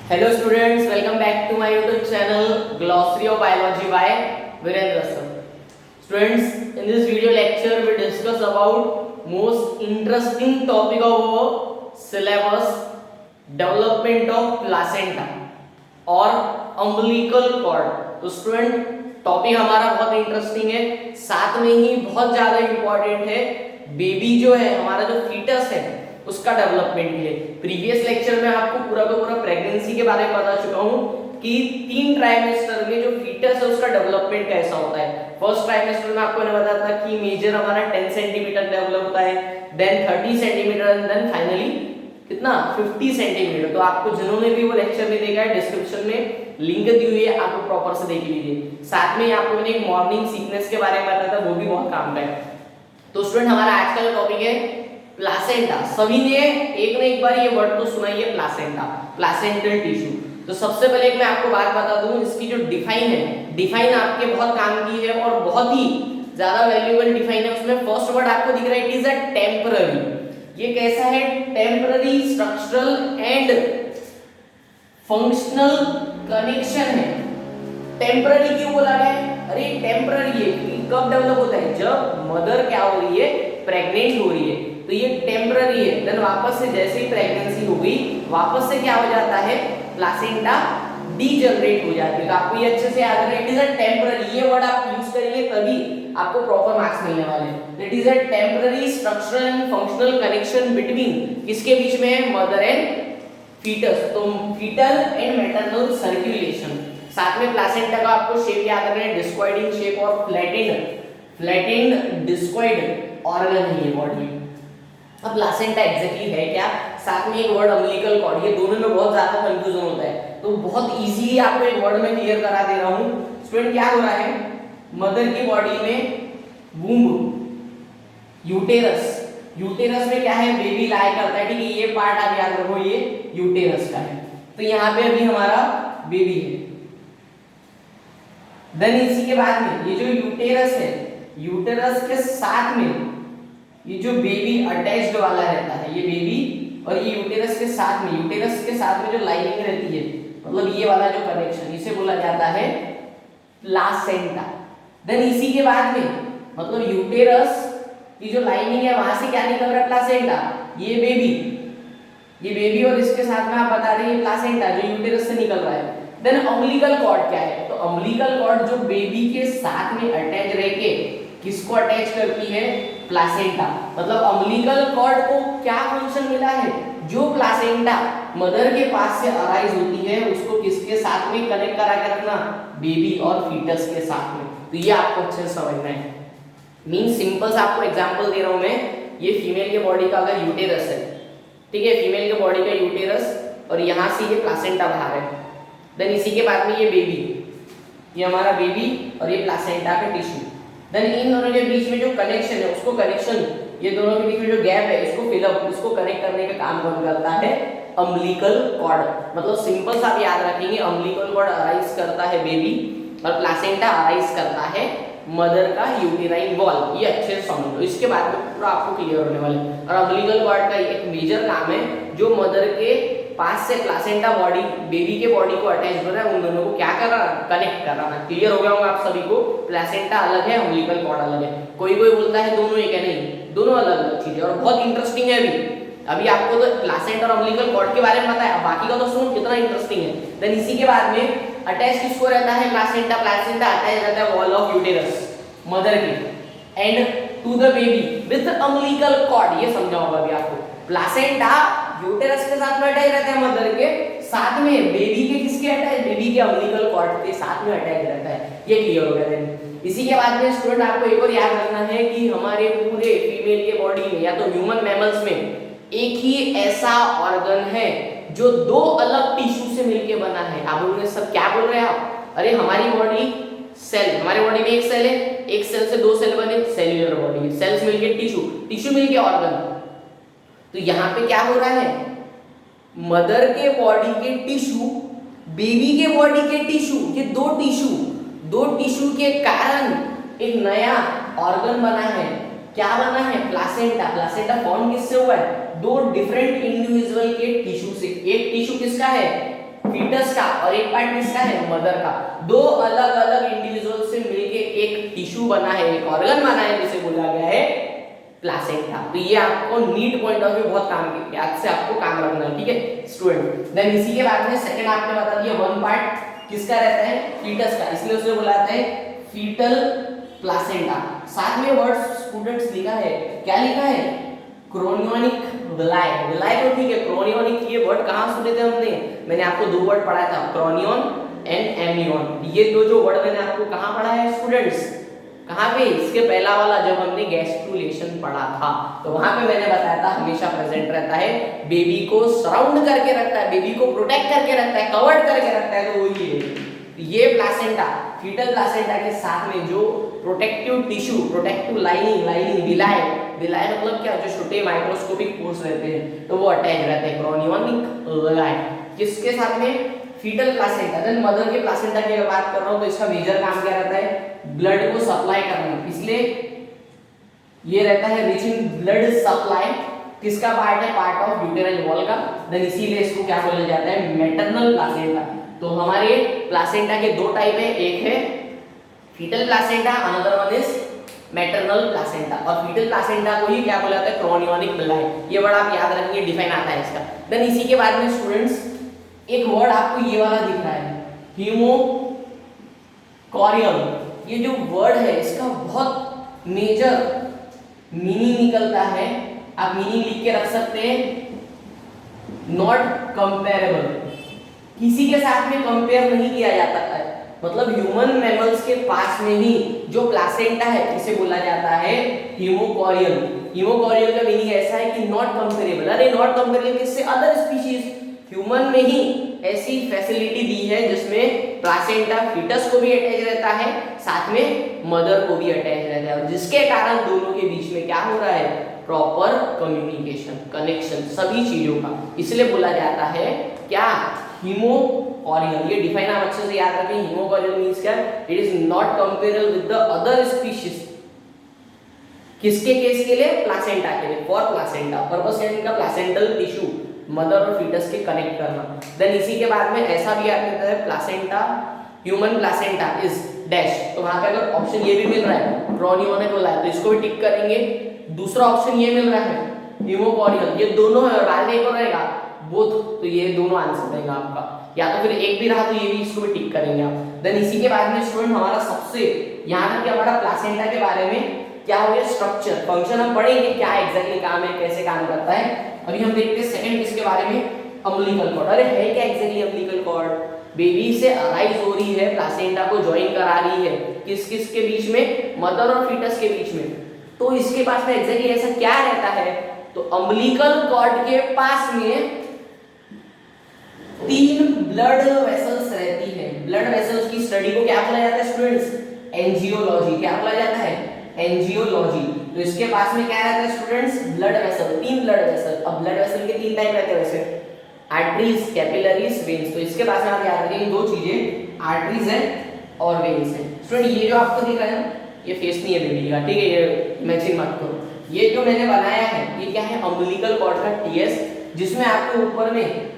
Hello students, welcome back to my YouTube channel Glossary of Biology by Virendra sir. Students, in this video lecture we discuss about most interesting topic of our syllabus, development of placenta और umbilical cord. तो student topic हमारा बहुत interesting है, साथ में ही बहुत ज्यादा important है। बेबी जो है हमारा जो फीटस है उसका डेवलपमेंट के लिए प्रीवियस लेक्चर में आपको पूरा का पूरा प्रेगनेंसी के बारे में बता चुका हूं कि 3 ट्राइमेस्टर में जो फीटस है उसका डेवलपमेंट कैसा होता है। फर्स्ट ट्राइमेस्टर में आपको मैंने बताया था कि मेजर हमारा 10 सेंटीमीटर डेवलप होता है, then 30 centimetre and then finally कितना 50 सेंटीमीटर। तो आपको जिन्होंने भी वो लेक्चर नहीं देखा है डिस्क्रिप्शन में लिंक दी हुई है, आपको प्रॉपर से देख लीजिए। साथ में आपको मैंने एक मॉर्निंग सीक्वेंस के बारे में बताया था, वो भी बहुत काम का है। तो स्टूडेंट हमारा आज का टॉपिक है प्लासेंटा। सभी ने एक बार ये वर्ड तो सुना ही है, प्लासेंटा, प्लासेंटल टिश्यू। तो सबसे पहले मैं आपको बात बता दूं, इसकी जो डिफाइन है, डिफाइन आपके बहुत काम की है और बहुत ही ज्यादा वैल्यूएबल डिफाइन है। उसमें फर्स्ट वर्ड आपको दिख रहा है, इट इज अ टेम्पररी। ये कैसा है? Temporary structural and functional connection है। टेम्पररी क्यों बोला गया है? अरे टेम्पररी है, कब डेवलप होता है? जब मदर क्या हो रही है, प्रेग्नेंट हो रही है। तो ये टेम्पररी है, देन वापस से जैसे ही प्रेगनेंसी हो गई वापस से क्या हो जाता है, प्लासेंटा डीजनरेट हो जाती है। तो आपको ये अच्छे से याद रखना, इट इज अ टेम्पररी। ये वर्ड आप यूज करेंगे तभी आपको प्रॉपर मार्क्स मिलने वाले हैं। It is a temporary structural and functional connection between, किसके बीच में है? Mother and foetus. तो फीटल एंड मैटरनल सर्कुलेशन। साथ में प्लासेंटा का आपको शेप याद रखना है, डिस्कॉइड इन शेप और फ्लैटेंड डिस्कॉइड ऑर्गन है ये बॉडी। अब प्लासेंटा एग्जैक्टली है क्या? साथ में एक वर्ड अम्बिलिकल कॉर्ड, ये दोनों में बहुत ज्यादा कंफ्यूजन होता है, तो बहुत इजीली आपको एक वर्ड में क्लियर करा दे रहा हूं। स्टूडेंट क्या हो रहा है, मदर की बॉडी में वूम्ब, यूटेरस, यूटेरस में क्या है, बेबी लाई करता है, ठीक है। ये पार्ट आप याद रखो, ये यूटेरस का है। तो यहाँ पे अभी हमारा बेबी है। देन इसी के बाद में ये जो यूटेरस है, यूटेरस के साथ में ये जो बेबी अटैच्ड वाला रहता है, ये बेबी और ये यूटेरस के साथ में जो लाइनिंग रहती है, मतलब ये वाला जो कनेक्शन, इसे बोला जाता है प्लासेंटा। देन इसी के बाद में मतलब यूटेरस की जो लाइनिंग है वहां से क्या निकल रहा है, प्लासेंटा। ये बेबी और इसके साथ में आप बता रहे हैं प्लासेंटा जो यूटेरस से निकल रहा है। देन अम्बिलिकल कॉर्ड क्या है? तो अम्बिलिकल कॉर्ड जो बेबी के साथ में अटैच रह के किसको अटैच करती है? प्लासेंटा। मतलब अम्बिलिकल कॉर्ड को क्या फंक्शन मिला है? जो प्लासेंटा मदर के पास से अराइज होती है उसको किसके साथ में कनेक्ट करा के रखना? बेबी और फीटस के साथ में। तो ये आपको अच्छे से समझना है। मीन सिंपल सा आपको एग्जांपल दे रहा हूं मैं। ये फीमेल के बॉडी का अगर यूटेरस है, ठीक है, फीमेल के बॉडी का यूटेरस और यहां से ये प्लासेंटा बाहर है। देन इसी के बाद में ये बेबी, ये हमारा बेबी और ये प्लासेंटा का टिश्यू। देन इन दोनों के बीच में जो कनेक्शन है उसको कनेक्शन, ये दोनों के बीच में जो गैप है इसको फिल अप, इसको कनेक्ट करने का काम कौन करता है? Umbilical cord. मतलब सिंपल सा आप याद रखेंगे, अम्बिलिकल कॉर्ड अराइज करता है बेबी और प्लासेंटा अराइज करता है मदर का यूटेराइन वॉल। ये अच्छे से समझ लो, इसके बाद में पूरा आपको क्लियर होने वाला है। और अम्बिलिकल कॉर्ड का एक मेजर काम है, जो मदर के पास से प्लासेंटा बॉडी बेबी के बॉडी को अटैच हो रहा है, उन दोनों को क्या कर रहा है? कनेक्ट कर रहा है। क्लियर हो गया होगा आप सभी को, प्लासेंटा अलग है, अम्बिलिकल कॉर्ड अलग है। कोई बोलता है दोनों एक है, नहीं, दोनों अलग अलग चीजें और बहुत इंटरेस्टिंग है। अभी आपको तो प्लासेंटा और अम्बिलिकल कॉर्ड के बारे में पता है, बाकी का तो सुनो कितना इंटरेस्टिंग है। देन इसी के बाद में अटैच किसको रहता है? प्लासेंटा अटैच रहता है वॉल ऑफ यूटेरस मदर की and to the baby with umbilical cord. ये समझा होगा अभी आपको। प्लासेंटा यूटेरस के साथ में अटैच रहता है मदर के साथ में, बेबी के किसके अटैच? बेबी के अम्बिलिकल कॉर्ड के साथ में अटैच रहता है। ये क्लियर हो गया। इसी के बाद में स्टूडेंट आपको एक और याद रखना है कि हमारे पूरे फीमेल के बॉडी में या तो ह्यूमन मैमल्स में एक ही ऐसा ऑर्गन है जो 2 अलग टिश्यू से मिलके बना है। आप लोग सब क्या बोल रहे हैं आप? अरे हमारी बॉडी सेल, हमारे बॉडी में एक सेल है, एक सेल से 2 सेल बने, सेल्यूलर बॉडी, सेल्स मिलके टिश्यू, टिश्यू मिलके ऑर्गन। तो यहाँ पे क्या हो रहा है? मदर के बॉडी के टिश्यू, बेबी के बॉडी के टिश्यू, ये दो टिश्यू के कारण एक नया ऑर्गन बना है। क्या बना है? प्लासेंटा। प्लासेंटा फॉर्म किससे हुआ है? 2 डिफरेंट इंडिविजुअल के टिश्यू से। एक टिश्यू किसका है? फीटस का और एक पार्ट किसका है, मदर का। दो अलग अलग इंडिविजुअल से मिलके एक टिश्यू बना है, एक ऑर्गन बना है, जिसे बोला गया है प्लासेंटा। तो ये आपको नीट पॉइंट ऑफ व्यू बहुत काम की, आज से आपको काम रखना है, ठीक है स्टूडेंट। देन इसी के बाद में सेकंड आपने बता दिया, वन पार्ट किसका रहता है, फीटस का, इसलिए उसे बुलाते हैं फीटल प्लासेंटा। साथ में वर्ड स्टूडेंट्स लिखा है, क्या लिखा है, क्रोनियोनिक विलाय। विलाय तो ठीक है, क्रोनियोनिक ये वर्ड कहां सुने थे हमने, मैंने आपको दो वर्ड पढ़ाया था, क्रोनियन एंड एमनियन। ये दो जो वर्ड मैंने आपको कहां पढ़ा है स्टूडेंट्स, कहां पे, इसके पहला वाला जब हमने गैस्ट्रुलेशन पढ़ा था, तो वहां पे मैंने बताया था हमेशा प्रेजेंट रहता है, बेबी को सराउंड करके रखता है, बेबी को प्रोटेक्ट करके रखता है, कवर्ड करके रखता है, तो वही है ये प्लासेंटा। फीटल प्लासेंटा के साथ में जो प्रोटेक्टिव टिश्यू, प्रोटेक्टिव लाइनिंग विलाय, विलाय मतलब क्या, जो छोटे माइक्रोस्कोपिक पोर्स रहते हैं तो वो अटैच रहते हैं, क्रोनियोनिक विलाय किसके साथ में, फीटल प्लासेंटा। देन मदर के प्लासेंटा की अगर बात कर रहा हूं तो इसका मेजर काम क्या रहता है, ब्लड को सप्लाई करना, इसलिए ये रहता है रिच इन ब्लड सप्लाई। किसका पार्ट है, पार्ट ऑफ यूटेराइन वॉल का। देन इसीलिए इसको क्या बोला जाता है, मैटरनल प्लासेंटा। तो हमारे प्लासेंटा के दो टाइप है, एक है foetal placenta, another one is maternal placenta. और फीटल प्लासेंटा को ही क्या बोला जाता है, क्रोनियोनिक विलाय। ये वर्ड आप याद रखेंगे, डिफाइन आता है इसका। देन इसी के बाद में स्टूडेंट्स एक वर्ड आपको ये वाला दिख रहा है, हीमोकॉरियल। ये जो वर्ड है इसका बहुत मेजर मीनिंग निकलता है, आप मीनिंग लिख के रख सकते हैं, नॉट कंपेरेबल, किसी के साथ में कंपेयर नहीं किया जाता है। मतलब ह्यूमन मैमल्स के पास में ही जो प्लासेंटा है इसे बोला जाता है हीमोकॉरियल। हीमोकॉरियल का मीनिंग ऐसा है कि नॉट कंपेरेबल। अरे नॉट कंपेरेबल किससे, अदर स्पीशीज। ह्यूमन में ही ऐसी फैसिलिटी दी है जिसमें प्लासेंटा फीटस को भी अटैच रहता है, साथ में मदर को भी अटैच रहता है, और जिसके कारण दोनों के बीच में क्या हो रहा है, प्रॉपर कम्युनिकेशन, कनेक्शन सभी चीजों का। इसलिए बोला जाता है क्या, हीमोकॉरियल। ये डिफाइन आप अच्छे से याद रखें, हीमोकॉरियल मींस क्या, it is not comparable with the other species. किसके केस के लिए, प्लासेंटा के लिए, फॉर प्लासेंटा। पर्पस क्या है इनका, प्लासेंटल टिश्यू, मदर और फीटस के कनेक्ट करना। देन इसी के बाद में ऐसा भी आता है, placenta, human placenta is dash. तो वहां पे अगर ऑप्शन ये भी मिल रहा है, क्रोनियोनिक विलाय, तो इसको भी टिक करेंगे। दूसरा ऑप्शन ये मिल रहा है, हीमोकॉरियल, ये दोनों है, और बाद में एक और रहेगा बोथ, तो ये दोनों आंसर रहेगा आपका, या तो फिर एक भी रहा तो ये भी, इसको भी टिक करेंगे आप। देन इसी के बाद में स्टूडेंट हमारा सबसे यहां तक हमारा प्लासेंटा के बारे में क्या हो गया, स्ट्रक्चर, फंक्शन हम पढ़ेंगे क्या एग्जैक्टली काम है, कैसे काम करता है। अभी हम देखते हैं सेकंड किसके बारे में, अम्बिलिकल कॉर्ड। अरे है क्या एग्जैक्टली अम्बिलिकल कॉर्ड, बेबी से अराइज हो रही है, प्लासेंटा को ज्वाइन करा रही है, किस किस के बीच में, मदर और फीटस के बीच में। तो इसके पास में एग्जैक्टली ऐसा क्या रहता है, तो अम्बिलिकल कॉर्ड के पास में 3 ब्लड वेसल्स रहती है। ब्लड वेसल्स की स्टडी को क्या बोला जाता है स्टूडेंट्स, एंजियोलॉजी। क्या बोला जाता है, एंजियोलॉजी। तो इसके पास में क्या रहता है students, blood vessel, 3 blood vessel. अब ब्लड वेसल के 3 टाइप रहते हैं वैसे, आर्टरीज, कैपिलरीज, वेन्स। तो इसके पास में आप याद रखेंगे दो चीजें, आर्टरीज है और वेन्स है। स्टूडेंट ये जो आपको दिख रहा है ना, ये फेस नहीं है बेबी का, ठीक है, ये इमेजिन मत करो। ये जो मैंने बनाया है ये क्या है, अम्बिलिकल कॉर्ड का टीएस, जिसमें आपको ऊपर में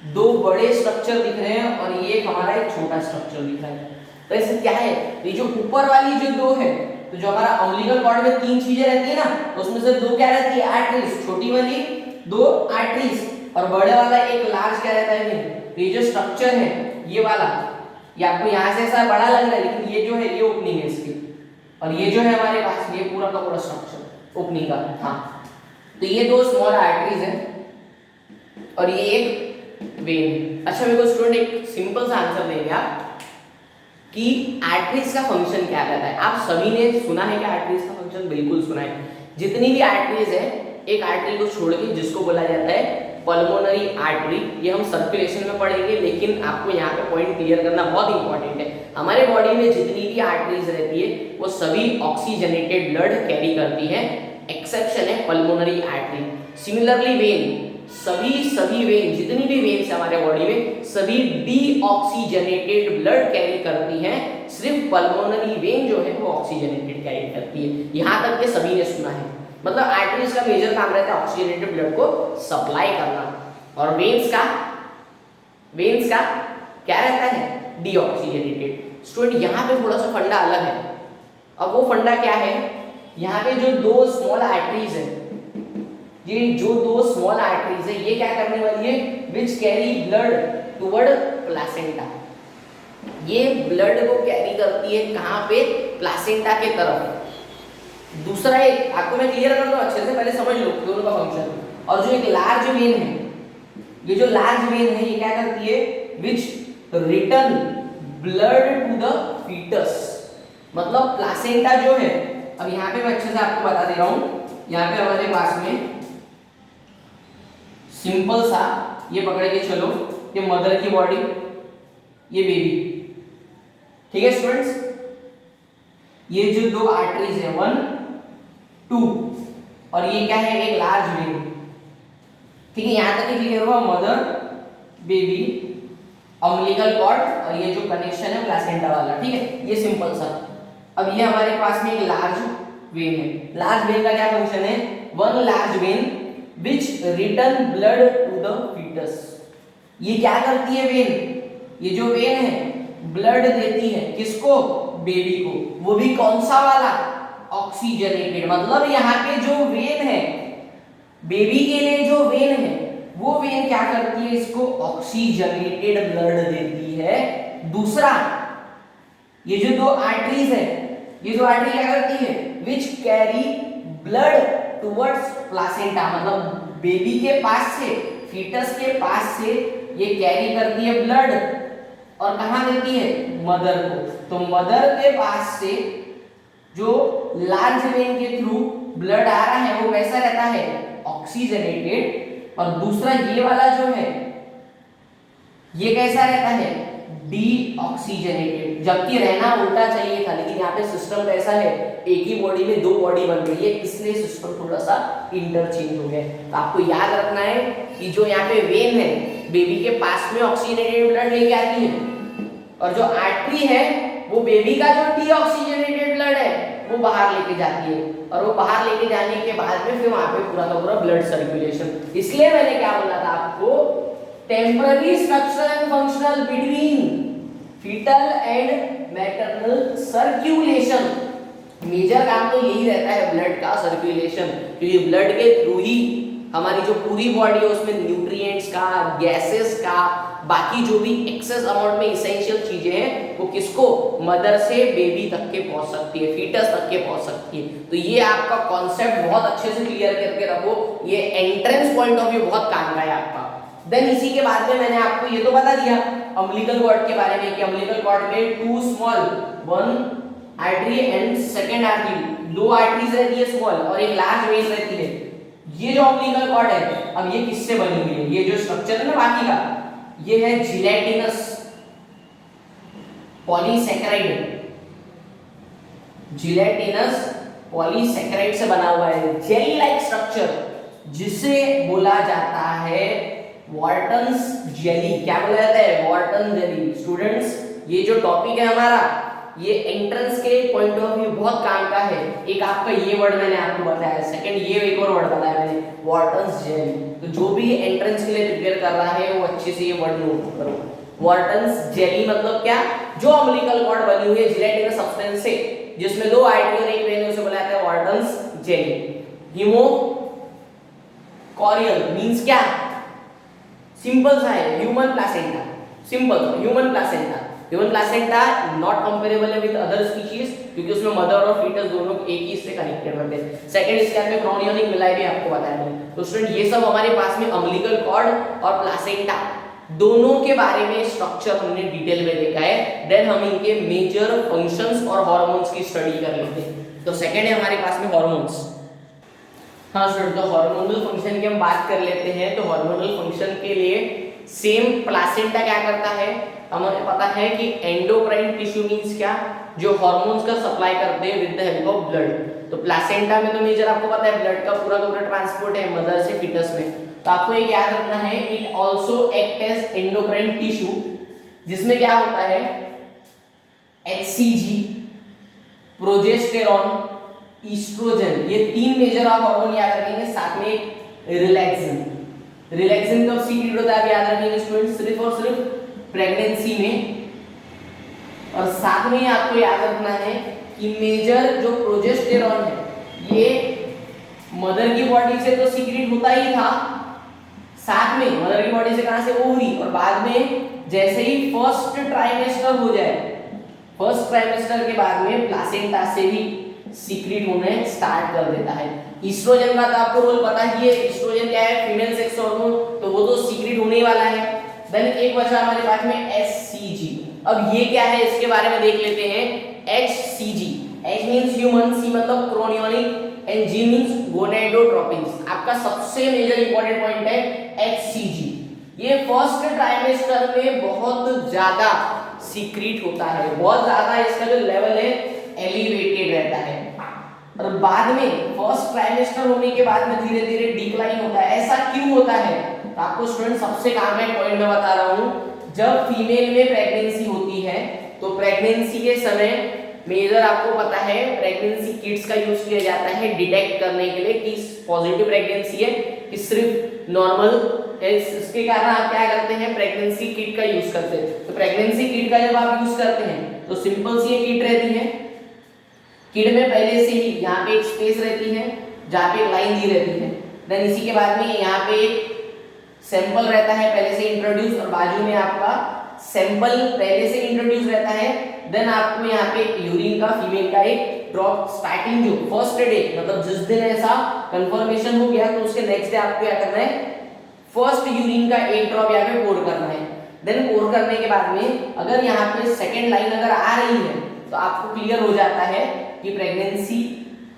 2 बड़े स्ट्रक्चर दिख रहे हैं और ये हमारा एक छोटा स्ट्रक्चर दिख रहा है। तो ऐसे क्या है, ये जो ऊपर वाली जो 2 है, तो जो हमारा अम्बिलिकल कॉर्ड में 3 चीजें रहती है ना, तो उसमें से 2 क्या रहती है, आर्टरीज, छोटी वाली 2 आर्टरीज, और बड़े वाला एक लार्ज क्या रहता है। ये जो स्ट्रक्चर है ये वाला, ये आपको यहाँ से ऐसा बड़ा लग रहा है, लेकिन ये जो है ये ओपनिंग है इसकी, और ये जो है हमारे पास ये पूरा का पूरा स्ट्रक्चर ओपनिंग का। हाँ, तो ये 2 स्मॉल आर्टरीज है और ये एक वेन। अच्छा मेरे को स्टूडेंट एक सिंपल सा आंसर देंगे आप कि आर्टरीज का फंक्शन क्या रहता है। आप सभी ने सुना है कि आर्टरीज का फंक्शन, बिल्कुल सुना है। जितनी भी आर्टरीज है, एक आर्टरी को छोड़ के जिसको बोला जाता है पल्मोनरी आर्टरी, ये हम सर्कुलेशन में पढ़ेंगे, लेकिन आपको यहाँ पे पॉइंट क्लियर करना बहुत इंपॉर्टेंट है। हमारे बॉडी में जितनी भी आर्टरीज रहती है वो सभी ऑक्सीजनेटेड ब्लड कैरी करती है, एक्सेप्शन है पल्मोनरी आर्टरी। सिमिलरली वेन, सभी वेन, जितनी भी वेन्स हमारे बॉडी में सभी डीऑक्सीजनेटेड ब्लड कैरी करती हैं, सिर्फ पल्मोनरी वेन जो है वो ऑक्सीजनेटेड कैरी करती है। यहाँ तक के सभी ने सुना है। मतलब आर्टरीज का मेजर काम रहता है ऑक्सीजनेटेड ब्लड को सप्लाई करना, और वेन्स का वेन्स का क्या रहता है, डीऑक्सीजनेटेड। स्टूडेंट यहाँ पे थोड़ा सा फंडा अलग है। अब वो फंडा क्या है, यहाँ पे जो दो स्मॉल आर्टरीज है, ये जो दो स्मॉल आर्टरीज है ये क्या करने वाली है, which carry blood toward placenta. ये ब्लड को कैरी करती है कहाँ पे, प्लासेंटा के तरफ। दूसरा एक आपको मैं क्लियर कर दूं अच्छे से, पहले समझ लो दोनों का फंक्शन। और जो एक लार्ज वेन है, ये जो लार्ज वेन है ये क्या करती है, which return blood to the foetus. मतलब प्लासेंटा जो है, अब यहाँ पे मैं अच्छे से आपको बता दे रहा हूँ। यहाँ पे हमारे पास में सिंपल सा ये पकड़ के चलो, ये मदर की बॉडी, ये बेबी, ठीक है स्टूडेंट्स। ये जो दो आर्टरीज है 1 2 और ये क्या है, एक लार्ज वेन, ठीक है। यहां तक क्लियर हुआ, मदर बेबी अम्बिलिकल कॉर्ड और ये जो कनेक्शन है प्लासेंटा वाला, ठीक है, ये सिंपल सा। अब ये हमारे पास में एक लार्ज वेन है। लार्ज वेन का क्या फंक्शन है, one large vein which return blood to the foetus. ये क्या करती है वेन, ये जो वेन है ब्लड देती है किसको, बेबी को, वो भी कौन सा वाला, ऑक्सीजनेटेड। मतलब यहाँ पे जो वेन है, बेबी के लिए जो वेन है, वो वेन क्या करती है, इसको ऑक्सीजनेटेड ब्लड देती है। दूसरा ये जो दो आर्टरीज है, ये दो आर्टरी क्या करती है, which carry blood towards placenta. मतलब बेबी के पास से, फीटस के पास से ये कैरी करती है ब्लड, और कहां देती है, मदर को। तो मदर के पास से जो लार्ज वेन के थ्रू ब्लड आ रहा है वो कैसा रहता है, ऑक्सीजनेटेड। और दूसरा ये वाला जो है ये कैसा रहता है, डीऑक्सीजनेटेड। जबकि रहना उल्टा चाहिए था, लेकिन यहाँ पे सिस्टम कैसा है, एक ही बॉडी में दो बॉडी बन गई है, इसलिए सिस्टम थोड़ा सा इंटरचेंज हो गया। तो आपको याद रखना है कि जो यहाँ पे वेन है बेबी के पास में ऑक्सीजनेटेड ब्लड लेके आती है, और जो आर्टरी है वो बेबी का जो डीऑक्सीजनेटेड ब्लड है वो बाहर लेके जाती है, और वो बाहर लेके जाने के बाद में फिर वहां पे पूरा का पूरा ब्लड सर्कुलेशन। इसलिए मैंने क्या बोला था आपको, temporary structure and functional between foetal and maternal circulation. Major काम तो यही रहता है ब्लड का सर्कुलेशन, क्योंकि ब्लड के थ्रू ही हमारी जो पूरी बॉडी है उसमें न्यूट्रिएंट्स का, गैसेस का, बाकी जो भी एक्सेस अमाउंट में इसेंशियल चीजें हैं वो किसको, मदर से बेबी तक के पहुंच सकती है, फीटस तक के पहुंच सकती है। तो ये आपका कॉन्सेप्ट बहुत अच्छे से क्लियर करके रखो, ये एंट्रेंस पॉइंट ऑफ व्यू बहुत काम का है आपका। देन इसी के बाद में मैंने आपको ये तो बता दिया अम्बिलिकल कॉर्ड के बारे में कि अम्बिलिकल कॉर्ड में two small, one artery and second artery, दो आर्टरीज रहती है स्मॉल और एक लार्ज वेन रहती है। ये जो अम्बिलिकल कॉर्ड है, अब ये किससे बनी हुई है, ये जो स्ट्रक्चर है ना बाकी का, ये है जिलेटिनस पॉलीसैकेराइड, जिलेटिनस पॉलीसैकेराइड से बना हुआ है जेली लाइक स्ट्रक्चर, जिसे बोला जाता है वॉर्टन्स जेली। क्या बोला जाता है, वॉर्टन जेली। स्टूडेंट्स ये जो टॉपिक है हमारा, ये एंट्रेंस के पॉइंट ऑफ व्यू बहुत काम का है। एक आपका ये वर्ड मैंने आपको बताया, सेकंड ये एक और वर्ड बताया मैंने, वॉर्टन्स जेली। तो जो भी एंट्रेंस के लिए प्रिपेयर कर रहा है वो अच्छे से ये वर्ड नोट करो। वॉर्टन्स जेली मतलब क्या, जो अम्बिलिकल कॉर्ड बनी हुई है जिलेटिनस सब्सटेंस से, जिसमें दो आर्टरी और एक वेन, उसे बोला जाता है वॉर्टन्स जेली। हीमो कॉरियल मींस क्या, सिंपल सा है, human placenta, simple human placenta. Human placenta not comparable है विद अदर स्पीशीज, क्योंकि उसमें मदर और फीटस दोनों एक ही से कनेक्टेड होते हैं। सेकंड इसके अंदर क्रोनियोनिक मिलाई भी आपको बताया मैंने। तो स्टूडेंट ये सब हमारे पास में अम्बिलिकल कॉर्ड और प्लासेंटा दोनों के बारे में स्ट्रक्चर हमने डिटेल में देखा है। देन हम इनके मेजर फंक्शंस और हार्मोन्स की स्टडी कर लेते हैं। तो सेकंड है हमारे पास में हार्मोन्स। हाँ स्टूडेंट, तो हार्मोनल फंक्शन की हम बात कर लेते हैं। तो हार्मोनल फंक्शन के लिए सेम प्लासेंटा क्या करता है, हमें पता है कि एंडोक्राइन टिश्यू मींस क्या, जो हार्मोन्स का सप्लाई करते हैं with the help of blood. तो प्लासेंटा में तो मेजर आपको पता है ब्लड का पूरा ट्रांसपोर्ट है मदर से फीटस में। तो आपको ये याद रखना है, it also act as endocrine tissue, जिसमें क्या होता है HCG, प्रोजेस्टेरॉन, ईस्ट्रोजन, ये तीन मेजर आप हार्मोन याद रखेंगे। साथ में एक रिलैक्सिन, रिलैक्सिन कब सीक्रेट होता है, आप याद रखेंगे स्टूडेंट, सिर्फ और सिर्फ प्रेगनेंसी में। और साथ में आपको याद रखना है कि मेजर जो प्रोजेस्टेरॉन है ये मदर की बॉडी से तो सीक्रेट होता ही था, साथ में मदर की बॉडी से कहां से, ओवरी, और बाद में जैसे ही फर्स्ट ट्राइमेस्टर हो जाए, फर्स्ट ट्राइमेस्टर के बाद में प्लासेंटा से भी सीक्रेट होने स्टार्ट कर देता है। ईस्ट्रोजन का तो आपको रोल पता ही है, ईस्ट्रोजन क्या है, फीमेल सेक्स हार्मोन, तो वो तो सीक्रेट होने ही वाला है। देन एक बचा हमारे पास में HCG। अब ये क्या है इसके बारे में देख लेते हैं। HCG, H means human, C मतलब क्रोनियोनिक एंड G मींस गोनेडोट्रोपिन्स। आपका सबसे मेजर इंपॉर्टेंट पॉइंट है HCG। ये फर्स्ट ट्राइमेस्टर में बहुत ज्यादा सीक्रेट होता है, बहुत ज्यादा इसका जो लेवल है एलिवेटेड रहता है, और बाद में फर्स्ट ट्राइमेस्टर होने के बाद में धीरे धीरे डिक्लाइन होता है। ऐसा क्यों होता है, तो आपको स्टूडेंट सबसे काम है पॉइंट में बता रहा हूं। जब फीमेल में प्रेगनेंसी होती है तो प्रेगनेंसी के समय मेजर आपको पता है प्रेगनेंसी किट्स का यूज किया जाता है डिटेक्ट करने के लिए कि पॉजिटिव प्रेगनेंसी है कि सिर्फ नॉर्मल है। इसके कारण आप क्या करते हैं, प्रेगनेंसी किट का यूज करते हैं। तो प्रेगनेंसी किट का जब आप यूज करते हैं तो सिंपल सी ये किट रहती है। किट में पहले से ही यहाँ पे एक स्पेस रहती है जहाँ पे एक लाइन दी रहती है। देन इसी के बाद में यहाँ पे एक सैंपल रहता है पहले से इंट्रोड्यूस, और बाजू में आपका सैंपल पहले से इंट्रोड्यूस रहता है। देन आपको यहाँ पे यूरिन का फीमेल का एक ड्रॉप स्टार्टिंग जो फर्स्ट डे मतलब जिस दिन ऐसा कंफर्मेशन हो गया तो उसके नेक्स्ट डे आपको क्या करना है, फर्स्ट यूरिन का एक ड्रॉप यहाँ पे पोर करना है। देन पोर करने के बाद में अगर यहाँ पे सेकेंड लाइन अगर आ रही है तो आपको क्लियर हो जाता है कि प्रेगनेंसी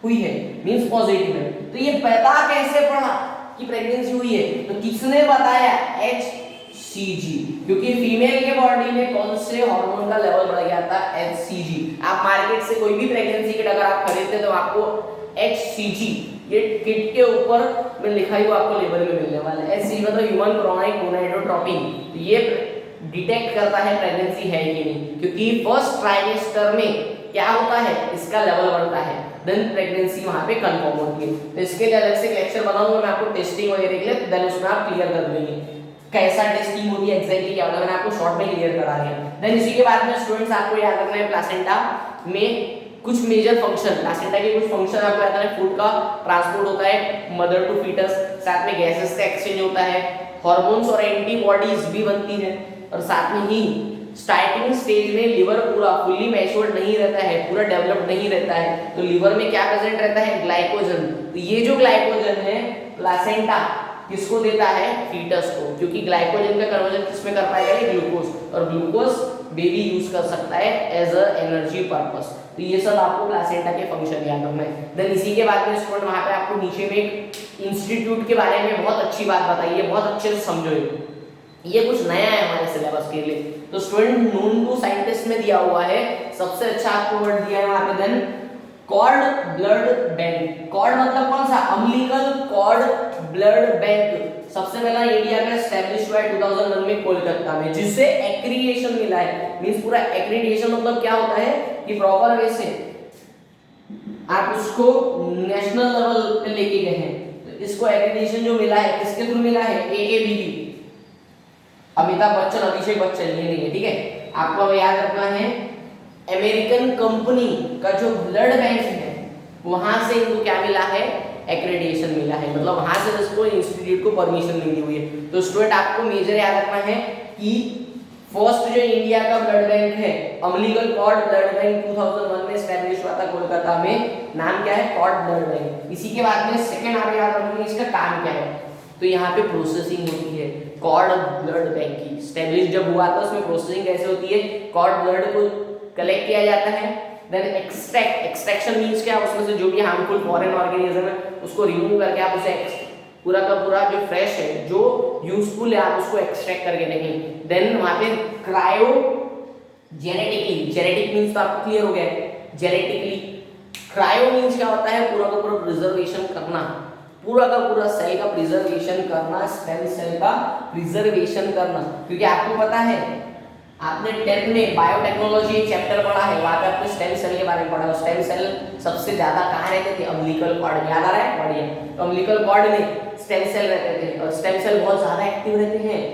हुई है, मींस पॉजिटिव है। तो ये पता कैसे पड़ा कि प्रेगनेंसी हुई है, तो किसने बताया, HCG, क्योंकि फीमेल के बॉडी में कौन से हार्मोन का लेवल बढ़ गया था, HCG। आप मार्केट से कोई भी प्रेगनेंसी किट अगर आप खरीदते तो आपको HCG ये किट के ऊपर में लिखा ही वो आपको लेबल में मिलने वाला है। HCG मतलब ह्यूमन क्रोनिक गोनाडोट्रोपिन। तो ये डिटेक्ट करता है प्रेगनेंसी है कि नहीं, क्योंकि फर्स्ट ट्राइमेस्टर में क्या होता है, इसका लेवल बढ़ता है, देन प्रेगनेंसी वहां पे कंफर्म होती है। तो इसके लिए अलग से लेक्चर बनाऊंगा मैं आपको टेस्टिंग वगैरह के लिए, देन उसमें आप क्लियर कर देंगे कैसा टेस्टिंग होती है, एग्जैक्टली क्या होता है, मैंने आपको शॉर्ट में क्लियर करा दिया। देन इसी के बाद में स्टूडेंट्स आपको याद रखना है प्लासेंटा में कुछ मेजर फंक्शन, प्लासेंटा के कुछ फंक्शन आपको याद रखना है। फूड का ट्रांसपोर्ट होता है मदर टू फीटस, साथ में गैसेस का एक्सचेंज होता है, हार्मोन्स और एंटीबॉडीज भी बनती है, और साथ में ही स्टार्टिंग स्टेज में लिवर पूरा फुल्ली मैच्योर्ड नहीं रहता है, पूरा डेवलप्ड नहीं रहता है, तो लिवर में क्या प्रेजेंट रहता है, ग्लाइकोजन। तो ये जो ग्लाइकोजन है प्लासेंटा किसको देता है, फीटस को, क्योंकि ग्लाइकोजन का कन्वर्जन किसमें कर पाएगा, ये ग्लूकोज, और ग्लूकोज बेबी यूज कर सकता है एज अ एनर्जी पर्पस। तो ये सब आपको प्लासेंटा के फंक्शन याद रखना है। देन इसी के बाद में स्टूडेंट वहां पे आपको नीचे में एक इंस्टीट्यूट के बारे में बहुत अच्छी बात बताई है, बहुत अच्छे से समझो, ये कुछ नया है हमारे सिलेबस के लिए। तो स्टूडेंट नोन टू साइंटिस्ट में दिया हुआ है, सबसे अच्छा आपको वर्ड दिया है वहां पे, then cord blood bank. Cord मतलब कौन सा, अम्बिलिकल कॉर्ड ब्लड बैंक सबसे पहला इंडिया में एस्टैब्लिश हुआ है 2001 में कोलकाता में, जिससे एक्रीडिएशन मिला है। मींस पूरा एक्रीडिएशन मतलब क्या होता है कि प्रॉपर वे से आप उसको नेशनल लेवल पे लेके गए हैं। तो इसको एक्रीडिएशन जो मिला है किसके थ्रू मिला है, AABB, अमिताभ बच्चन, अभिषेक बच्चन, ये नहीं है, ठीक है। आपको अब याद रखना है अमेरिकन कंपनी का जो ब्लड बैंक है वहां से इनको क्या मिला है, एक्रेडिटेशन मिला है, मतलब वहां से इसको इंस्टीट्यूट को परमिशन मिली हुई है। तो स्टूडेंट आपको मेजर याद रखना है कि फर्स्ट जो इंडिया का ब्लड बैंक है अम्बिलिकल कॉर्ड ब्लड बैंक 2001 में एस्टैब्लिश हुआ था कोलकाता में, नाम क्या है, कॉर्ड ब्लड बैंक। इसी के बाद में सेकंड आप याद रखेंगे इसका काम क्या है, तो यहाँ पे प्रोसेसिंग होती है कॉर्ड ब्लड बैंक की। एस्टैब्लिश जब हुआ था उसमें प्रोसेसिंग कैसे होती है, कॉर्ड ब्लड को कलेक्ट किया जाता है, देन एक्सट्रैक्शन मींस क्या, उसमें से जो भी हार्मफुल फॉरेन ऑर्गेनिज्म है उसको रिमूव करके आप उसे पूरा का पूरा जो फ्रेश है जो यूजफुल है आप उसको एक्सट्रैक्ट करके देंगे। देन वहां पे क्रायो जेनेटिकली, जेनेटिक मींस तो आपको क्लियर हो गया है, जेनेटिकली क्रायो मींस क्या होता है, पूरा का पूरा प्रिजर्वेशन करना, पूरा का पूरा सेल का प्रिजर्वेशन करना, स्टेम सेल का प्रिजर्वेशन करना। क्योंकि आपको पता है आपने 10th में बायोटेक्नोलॉजी चैप्टर पढ़ा है, वहां पे आपने स्टेम सेल के बारे में पढ़ा है। स्टेम सेल सबसे ज्यादा कहां रहते थे, अम्बिलिकल कॉर्ड, याद आ रहा है, बढ़िया। तो अम्बिलिकल कॉर्ड में स्टेम सेल रहते थे और स्टेम सेल बहुत ज्यादा एक्टिव रहते हैं।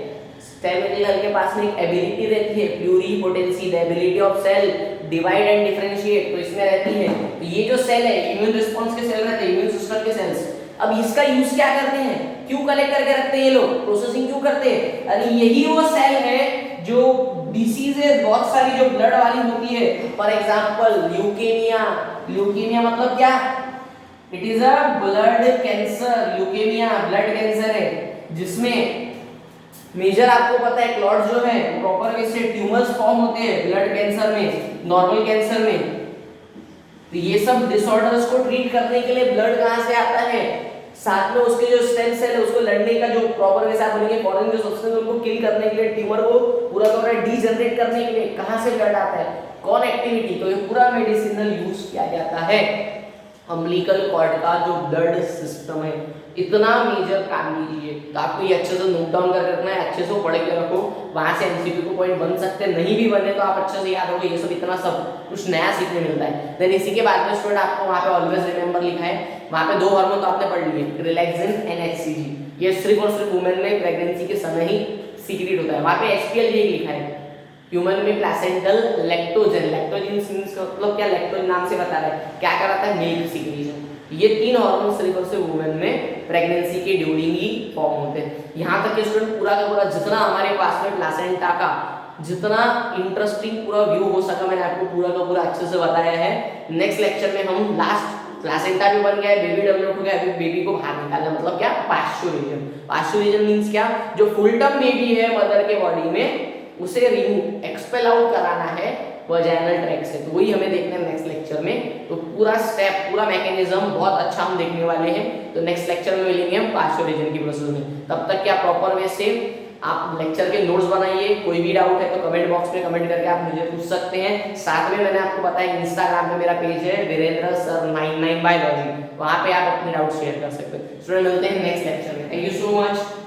स्टेम सेल के पास में एक एबिलिटी रहती है pluripotency, the ability of cell divide and differentiate, तो इसमें रहती है। तो ये जो सेल है इम्यून रिस्पांस के सेल रहते हैं, इम्यून सिस्टम के सेल्स। अब इसका यूज क्या करते हैं, क्यों कलेक्ट करके रखते हैं ये लोग, प्रोसेसिंग क्यों करते हैं? अरे यही वो सेल है जो डिसीजेस बहुत सारी जो ब्लड वाली होती है, फॉर एग्जांपल ल्यूकेमिया। ल्यूकेमिया मतलब क्या? It is a blood cancer. Leukaemia blood cancer है जिसमें मेजर आपको पता है क्लॉट्स जो है प्रॉपर वे से ट्यूमर्स फॉर्म होते हैं ब्लड कैंसर में, नॉर्मल कैंसर में। तो ये सब डिसऑर्डर्स को ट्रीट करने के लिए ब्लड कहां से आता है? साथ में उसके जो स्टेम सेल है उसको लड़ने का जो प्रॉपर वे से आप बोलेंगे फॉरेन जो सब्सटेंस उनको किल करने के लिए, ट्यूमर को पूरा का पूरा डीजनरेट करने के लिए कहां से ब्लड आता है? कौन एक्टिविटी? तो ये पूरा मेडिसिनल यूज किया जाता है। अम्बिलिकल कॉर्ड का जो ब्लड सिस्टम है, इतना मेजर काम कीजिए। तो आपको ये अच्छे से नोट डाउन कर रखना है, अच्छे से पढ़ के रखो, वहां से एमसीक्यू को पॉइंट बन सकते हैं, नहीं भी बने तो आप अच्छे से याद रखो। ये सब इतना सब कुछ नया सीखने मिलता है। देन इसी के बाद में स्टूडेंट आपको वहां पे ऑलवेज रिमेंबर लिखा है, वहां पे 2 हार्मोन तो आपने पढ़ लिए, रिलैक्सिन एंड एचसीजी। ये सिर्फ और सिर्फ वुमेन में प्रेगनेंसी के समय ही सीक्रेट होता है। वहां पे एचपीएल भी लिखा है, ह्यूमन में प्लेसेंटल लैक्टोजन। लैक्टोजन मींस मतलब क्या? लैक्टोजन नाम से बता रहा है क्या कराता है? Milk secretion. ये 3 हार्मोन सिर्फ और सिर्फ वुमेन में प्रेगनेंसी के ड्यूरिंग ही फॉर्म होते हैं। यहाँ तक के स्टूडेंट पूरा का पूरा जितना हमारे पास में प्लेसेंटा का जितना इंटरेस्टिंग पूरा व्यू हो सका मैंने आपको पूरा का पूरा अच्छे से बताया है। नेक्स्ट लेक्चर में हम लास्ट प्लेसेंटा भी बन गया है, बेबी डेवलप हो गया, अभी बेबी को बाहर निकालना, मतलब क्या? पास्चुरेशन। पास्चुरेशन मींस क्या? जो फुल टर्म बेबी है मदर के बॉडी में उसे रिमूव एक्सपेल आउट कराना है वजाइनल ट्रैक से। तो वही हमें देखना है नेक्स्ट लेक्चर में। तो पूरा स्टेप पूरा मैकेनिज्म बहुत अच्छा हम देखने वाले हैं। तो नेक्स्ट लेक्चर में मिलेंगे हम पास्चुरेशन की प्रोसेस में। तब तक क्या प्रॉपर वे से आप लेक्चर के नोट्स बनाइए। कोई भी डाउट है तो कमेंट बॉक्स में कमेंट करके आप मुझे पूछ सकते हैं। साथ में मैंने आपको बताया इंस्टाग्राम पे मेरा पेज है वीरेंद्र सर 99 बायोलॉजी, वहां पे आप अपने डाउट शेयर कर सकते हैं। स्टूडेंट मिलते हैं नेक्स्ट लेक्चर में। Thank you so much.